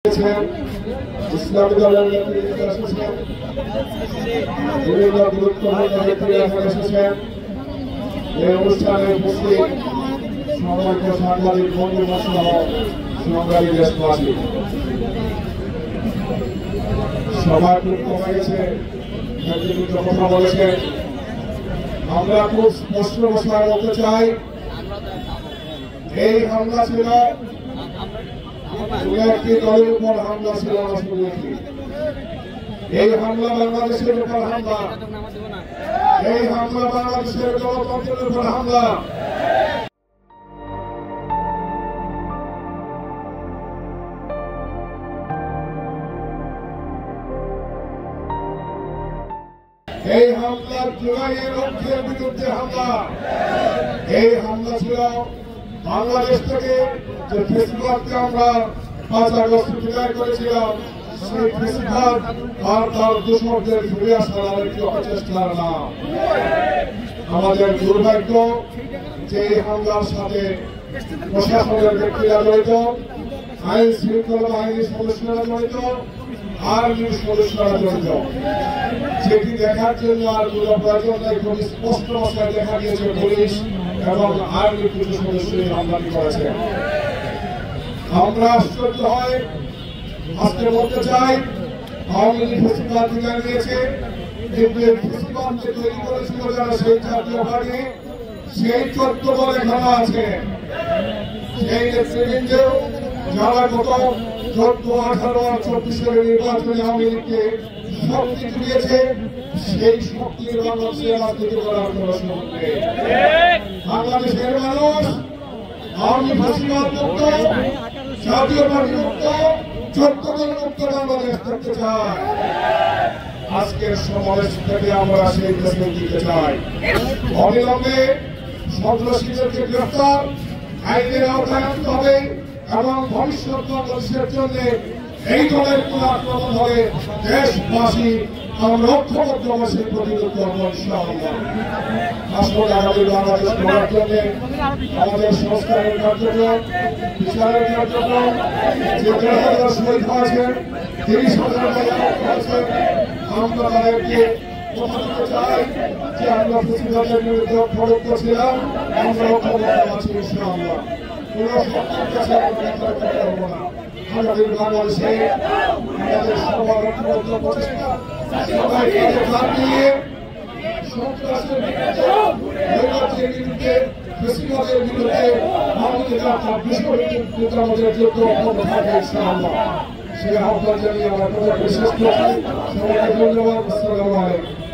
ইসলামী দলের নেতৃত্বে এসেছেন, বিভিন্ন গুরুত্বপূর্ণ নেতৃত্বে এসেছেন। এই অনুষ্ঠানে উপস্থিত সম্মানিত সাংবাদিক বন্ধুরা সহ সংগ্রামী দেশবাসী, সবাই খুব কমে গেছে, কথা বলেছেন। আমরা খুব স্পষ্ট ভাষায় বলতে চাই, এই হামলা ছিল একটি দলের উপর হামলা ছিল না, এই হামলা বাংলাদেশের উপর হামলা, এই হামলা বাংলাদেশের গণতন্ত্রের উপর হামলা। এই হামলা জুলাইয়ের লক্ষ্যের বিরুদ্ধে হামলা। এই হামলা ছিল বাংলাদেশ থেকে যে ফেসিবাদকে আমরা 5 আগস্ট বিদায় করেছিলাম, সেই ফেসিবাদ আর তার দুশমনদের ফিরে আসার আরেকটি অপচেষ্টার নাম। আমাদের দুর্ভাগ্য যে এই হামলার সাথে প্রশাসনের ব্যক্তিরা জড়িত, আইন শৃঙ্খলা বাহিনীর সদস্যরা জড়িত, আর্মির সদস্যরা জড়িত। যেটি দেখার জন্য আর কোনো প্রয়োজন নেই, খুব স্পষ্ট ভাষায় দেখা গিয়েছে পুলিশ এবং আর্মির কিছু সদস্য হামলাটি করেছে। আমরা আশ্চর্য হয় আজকে বলতে চাই, আওয়ামী লীগ ফেসিবাদ বিদায় নিয়েছে, কিন্তু এই ফেসিবাদকে তৈরি করেছিল যারা, সেই জাতীয় পার্টি, সেই 14 দল এখনো আছে। সেই নেতৃবৃন্দ যারা গত 14, 18 আর 24 নির্বাচনে আওয়ামী লীগকে শক্তি জুগিয়েছে, সেই শক্তির বাংলাদেশে রাজনীতি করার কোন সুযোগ নেই। বাংলাদেশের মানুষ আওয়ামী ফেসিবাদ মুক্ত, জাতীয় পার্টি মুক্ত, 14 দল মুক্ত বাংলাদেশ করতে চায়। আজকের সমাবেশ থেকে আমরা সেই প্রশ্ন দিতে চাই, অবিলম্বে সন্ত্রাসীদেরকে গ্রেফতার, আইনের আওতায় আনতে হবে এবং ভবিষ্যৎ বাংলাদেশের জন্য এই দলের কোন আক্রমণ হলে দেশবাসী আমরা ঐক্যবদ্ধ সেই প্রতিরোধ করবো ইনশাআল্লাহ। আসলে আগামী বাংলাদেশ গড়ার জন্য আমাদের সংস্কারের কার্যক্রম, বিচারের কার্যক্রম, যে 1,000 শহীদ হয়েছেন, 30,000 হয়েছেন, আমরা তাদেরকে কথা দিতে চাই যে আমরা ফেসিবাদের বিরুদ্ধে ঐক্যবদ্ধ ছিলাম, আমরা ঐক্যবদ্ধ আছি ইনশাআল্লাহ। কোন শক্তির কাছে আমরা করতে পারবো না। আগামী বাংলাদেশে আমাদের সবার ঐক্যবদ্ধ প্রচেষ্টা, সবাইকে প্রাণ দিয়ে সন্ত্রাসের বিরুদ্ধে, নৈরাজ্যের বিরুদ্ধে, ফেসিবাদের বিরুদ্ধে আমাদের বিশ্ববিদ্যালয় আমাদের যোগ্য ঐক্যবদ্ধ থাকবে ইনশাআল্লাহ। সেই আহ্বান জানিয়ে আমরা কথা বিশেষ করছি। সবাইকে ধন্যবাদ। আসসালামু আলাইকুম।